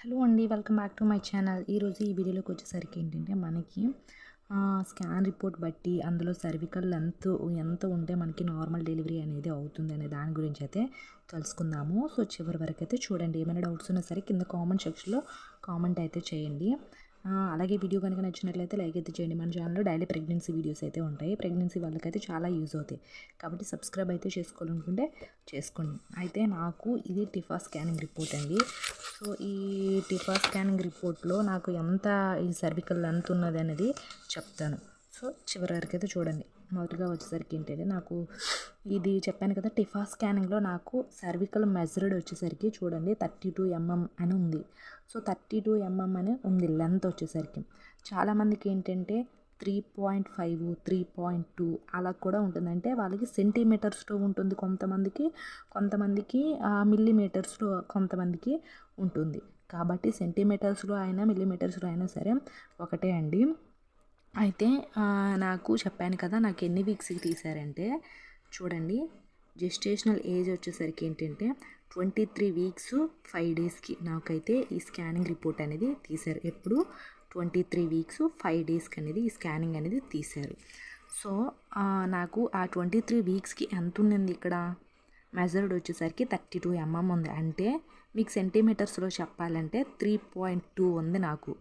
Hello అండి, welcome back to my channel. ఈరోజు ఈ వీడియోలోకి వచ్చేసరికి ఏంటంటే మనకి స్కాన్ రిపోర్ట్ బట్టి అందులో సర్వికల్ లెంత్ ఎంత ఉంటే మనకి నార్మల్ డెలివరీ అనేది అవుతుంది అనే దాని గురించి అయితే తెలుసుకుందాము. సో చివరి వరకు అయితే చూడండి. ఏమైనా డౌట్స్ ఉన్నా సరే కింద కామెంట్ సెక్షన్లో కామెంట్ అయితే చేయండి. అలాగే వీడియో కనుక నచ్చినట్లయితే లైక్ అయితే చేయండి. మన ఛానల్లో డైలీ ప్రెగ్నెన్సీ వీడియోస్ అయితే ఉంటాయి. ప్రెగ్నెన్సీ వాళ్ళకైతే చాలా యూజ్ అవుతాయి కాబట్టి సబ్స్క్రైబ్ అయితే చేసుకోవాలనుకుంటే చేసుకోండి. అయితే నాకు ఇది టిఫా స్కానింగ్ రిపోర్ట్ అండి. సో ఈ టిఫా స్కానింగ్ రిపోర్ట్లో నాకు ఎంత ఈ సర్వికల్ లెంత్ ఉన్నది అనేది చెప్తాను. సో చివరి వరకు అయితే చూడండి. మొదటిగా వచ్చేసరికి ఏంటంటే నాకు ఇది చెప్పాను కదా, టిఫా స్కానింగ్లో నాకు సర్వికల్ మెజర్డ్ వచ్చేసరికి చూడండి 32 mm అని ఉంది. సో 32 mm అని ఉంది లెంత్ వచ్చేసరికి. చాలామందికి ఏంటంటే 3.5 3.2 అలా కూడా ఉంటుంది. అంటే వాళ్ళకి సెంటీమీటర్స్లో ఉంటుంది కొంతమందికి మిల్లీమీటర్స్లో కొంతమందికి ఉంటుంది. కాబట్టి సెంటీమీటర్స్లో అయినా మిల్లీమీటర్స్లో అయినా సరే ఒకటే అండి. అయితే నాకు చెప్పాను కదా, నాకు ఎన్ని వీక్స్కి తీశారంటే చూడండి, జెస్టేషనల్ ఏజ్ వచ్చేసరికి ఏంటంటే 23 వీక్స్ 5 డేస్కి నాకైతే ఈ స్కానింగ్ రిపోర్ట్ అనేది తీశారు. ఎప్పుడు 23 వీక్స్ 5 డేస్కి అనేది ఈ స్కానింగ్ అనేది తీశారు. సో నాకు ఆ 23 వీక్స్కి ఎంత ఉంది ఇక్కడ మెజర్డ్ వచ్చేసరికి 32 mm ఉంది. అంటే మీకు సెంటీమీటర్స్లో చెప్పాలంటే 3.2 ఉంది నాకు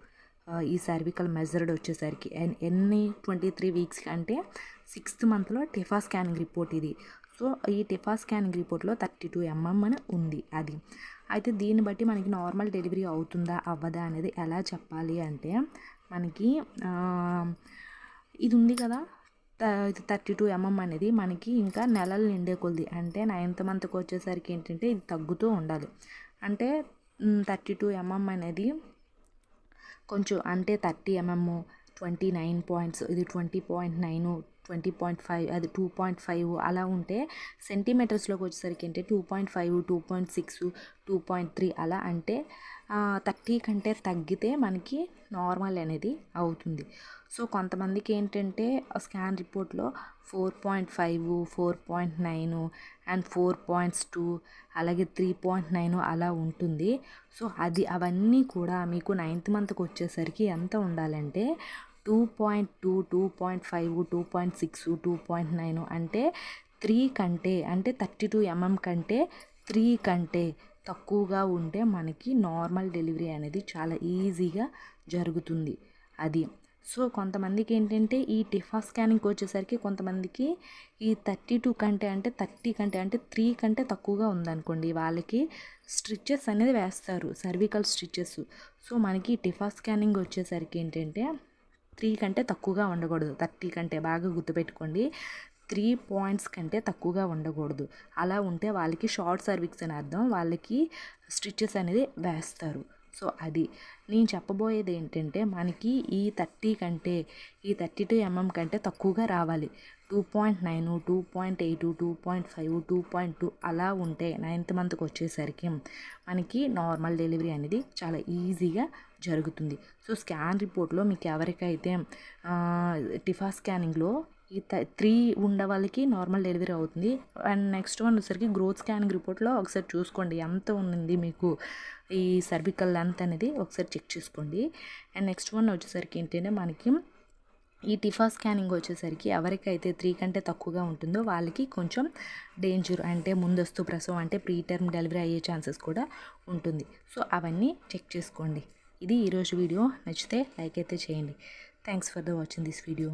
ఈ సర్వికల్ మెజర్డ్ వచ్చేసరికి. ఎన్ని 23 వీక్స్కి అంటే 6th మంత్లో టిఫా స్కానింగ్ రిపోర్ట్ ఇది. సో ఈ టిఫా స్కానింగ్ రిపోర్ట్లో 32 mm అని ఉంది అది. అయితే దీన్ని బట్టి మనకి నార్మల్ డెలివరీ అవుతుందా అవ్వదా అనేది ఎలా చెప్పాలి అంటే మనకి ఇది ఉంది కదా 32 mm అనేది మనకి ఇంకా నెలలు నిండే కొద్ది, అంటే 9th మంత్కి వచ్చేసరికి ఏంటంటే ఇది తగ్గుతూ ఉండాలి. అంటే 32 mm అనేది కొంచెం అంటే 30 mm 29 పాయింట్స్, ఇది 20.9 20.5 అది 2.5 అలా ఉంటే సెంటీమీటర్స్లోకి వచ్చేసరికి అంటే 2.5 2.6 2.3 అలా అంటే 30 కంటే తగ్గితే మనకి నార్మల్ అనేది అవుతుంది. సో కొంతమందికి ఏంటంటే స్కాన్ రిపోర్ట్లో 4.5 4.9 అండ్ 4.2 అలాగే 3.9 అలా ఉంటుంది. సో అవన్నీ కూడా మీకు 9th మంత్కి వచ్చేసరికి ఎంత ఉండాలంటే 2.2 2.5 2.6 2.9 అంటే 3 కంటే అంటే 32 mm కంటే 3 కంటే తక్కువగా ఉంటే మనకి నార్మల్ డెలివరీ అనేది చాలా ఈజీగా జరుగుతుంది అది. సో కొంతమందికి ఏంటంటే ఈ టిఫా స్కానింగ్కి వచ్చేసరికి కొంతమందికి ఈ 32 కంటే అంటే 30 కంటే అంటే 3 కంటే తక్కువగా ఉందనుకోండి, వాళ్ళకి స్టిచెస్ అనేది వేస్తారు, సర్వికల్ స్టిచెస్. సో మనకి టిఫా స్కానింగ్ వచ్చేసరికి ఏంటంటే 3 కంటే తక్కువగా ఉండకూడదు. 30 కంటే బాగా గుర్తుపెట్టుకోండి, 3 పాయింట్స్ కంటే తక్కువగా ఉండకూడదు. అలా ఉంటే వాళ్ళకి షార్ట్ సర్విక్స్ అని అర్థం, వాళ్ళకి స్టిచెస్ అనేది వేస్తారు. సో అది నేను చెప్పబోయేది ఏంటంటే మనకి ఈ 32 mm కంటే తక్కువగా రావాలి. 2.9 2.8 2.5 2.2 అలా ఉంటే 9th మంత్కి వచ్చేసరికి మనకి నార్మల్ డెలివరీ అనేది చాలా ఈజీగా జరుగుతుంది. సో స్కాన్ రిపోర్ట్లో మీకు ఎవరికైతే టిఫా స్కానింగ్లో ఈ 3 ఉండే వాళ్ళకి నార్మల్ డెలివరీ అవుతుంది. అండ్ నెక్స్ట్ వన్ వచ్చేసరికి గ్రోత్ స్కానింగ్ రిపోర్ట్లో ఒకసారి చూసుకోండి ఎంత ఉంది మీకు ఈ సర్వికల్ లెంత్ అనేది ఒకసారి చెక్ చేసుకోండి. అండ్ నెక్స్ట్ వన్ వచ్చేసరికి ఏంటంటే మనకి ఈ టిఫా స్కానింగ్ వచ్చేసరికి ఎవరికైతే 3 కంటే తక్కువగా ఉంటుందో వాళ్ళకి కొంచెం డేంజర్, అంటే ముందస్తు ప్రసవం అంటే ప్రీ టర్మ్ డెలివరీ అయ్యే ఛాన్సెస్ కూడా ఉంటుంది. సో అవన్నీ చెక్ చేసుకోండి. ఇది ఈరోజు వీడియో. నచ్చితే లైక్ అయితే చేయండి. Thanks for the watching this video.